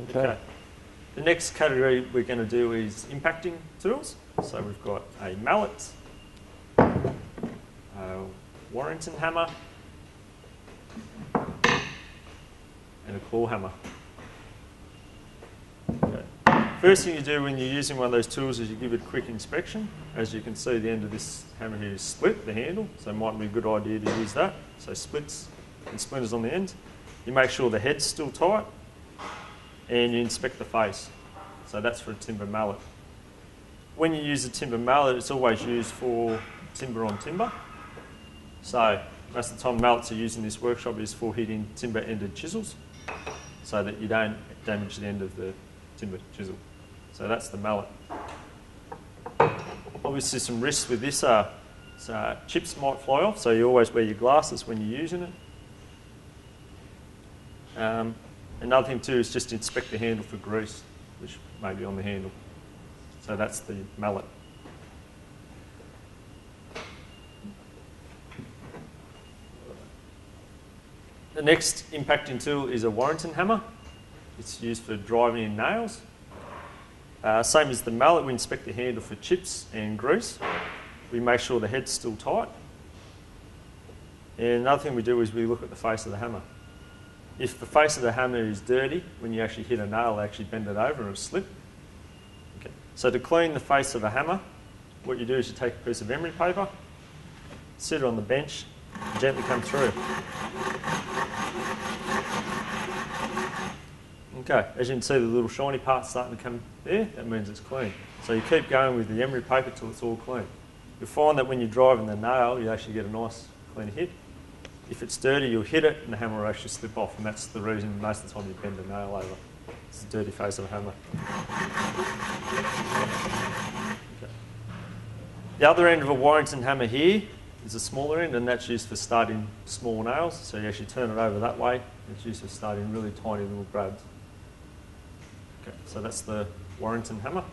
Okay. The next category we're going to do is impacting tools. So we've got a mallet, a Warrington hammer, and a claw hammer. Okay. First thing you do when you're using one of those tools is you give it a quick inspection. As you can see, the end of this hammer here is split, the handle, so it might be a good idea to use that. So splits and splinters on the end. You make sure the head's still tight, and you inspect the face. So that's for a timber mallet. When you use a timber mallet, it's always used for timber on timber. So most of the time mallets are used in this workshop is for hitting timber-ended chisels so that you don't damage the end of the timber chisel. So that's the mallet. Obviously some risks with this are chips might fly off, so you always wear your glasses when you're using it. Another thing too is just inspect the handle for grease, which may be on the handle. So that's the mallet. The next impacting tool is a Warrington hammer. It's used for driving in nails. Same as the mallet, we inspect the handle for chips and grease. We make sure the head's still tight. And another thing we do is we look at the face of the hammer. If the face of the hammer is dirty, when you actually hit a nail, they actually bend it over and it'll slip. Okay. So to clean the face of a hammer, what you do is you take a piece of emery paper, sit it on the bench, and gently come through. Okay, as you can see the little shiny parts starting to come there, that means it's clean. So you keep going with the emery paper till it's all clean. You'll find that when you're driving the nail, you actually get a nice clean hit. If it's dirty, you'll hit it and the hammer will actually slip off, and that's the reason most of the time you bend the nail over. It's the dirty face of a hammer. Okay. The other end of a Warrington hammer here is the smaller end, and that's used for starting small nails. So you actually turn it over that way. It's used for starting really tiny little grabs. Okay, so that's the Warrington hammer.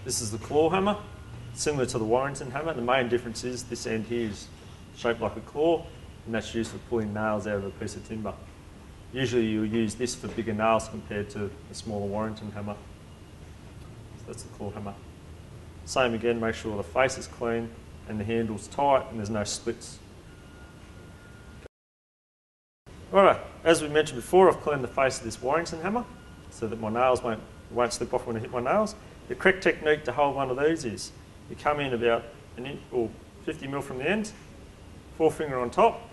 This is the claw hammer. Similar to the Warrington hammer, the main difference is this end here is shaped like a claw, and that's used for pulling nails out of a piece of timber. Usually you'll use this for bigger nails compared to a smaller Warrington hammer. So that's the claw hammer. Same again, make sure the face is clean and the handle's tight and there's no splits. Alright, as we mentioned before, I've cleaned the face of this Warrington hammer so that my nails won't slip off when I hit my nails. The correct technique to hold one of these is you come in about an inch or 50mm from the end, forefinger on top,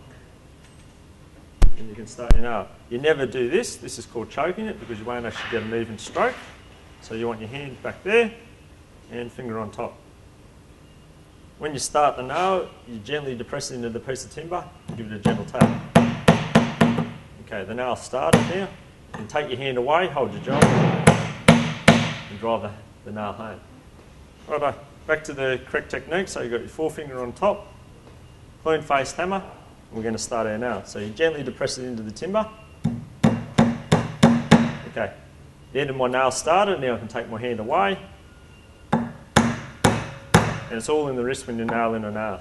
and you can start your nail. You never do this. This is called choking it because you won't actually get an even stroke. So you want your hand back there and finger on top. When you start the nail, you gently depress it into the piece of timber and give it a gentle tap. Okay, the nail started now. You take your hand away, hold your jaw, and drive the nail home. Righto. Back to the correct technique, so you've got your forefinger on top, clean faced hammer, and we're going to start our nail. So you gently depress it into the timber. Okay, the end of my nail started, now I can take my hand away, and it's all in the wrist when you're nailing a nail.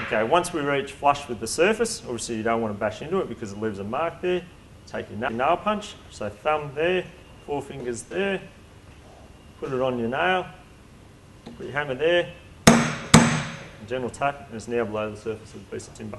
Okay, once we reach flush with the surface, obviously you don't want to bash into it because it leaves a mark there. Take your nail punch, so thumb there, four fingers there, put it on your nail. Put your hammer there, a gentle tap, and it's now below the surface of the piece of timber.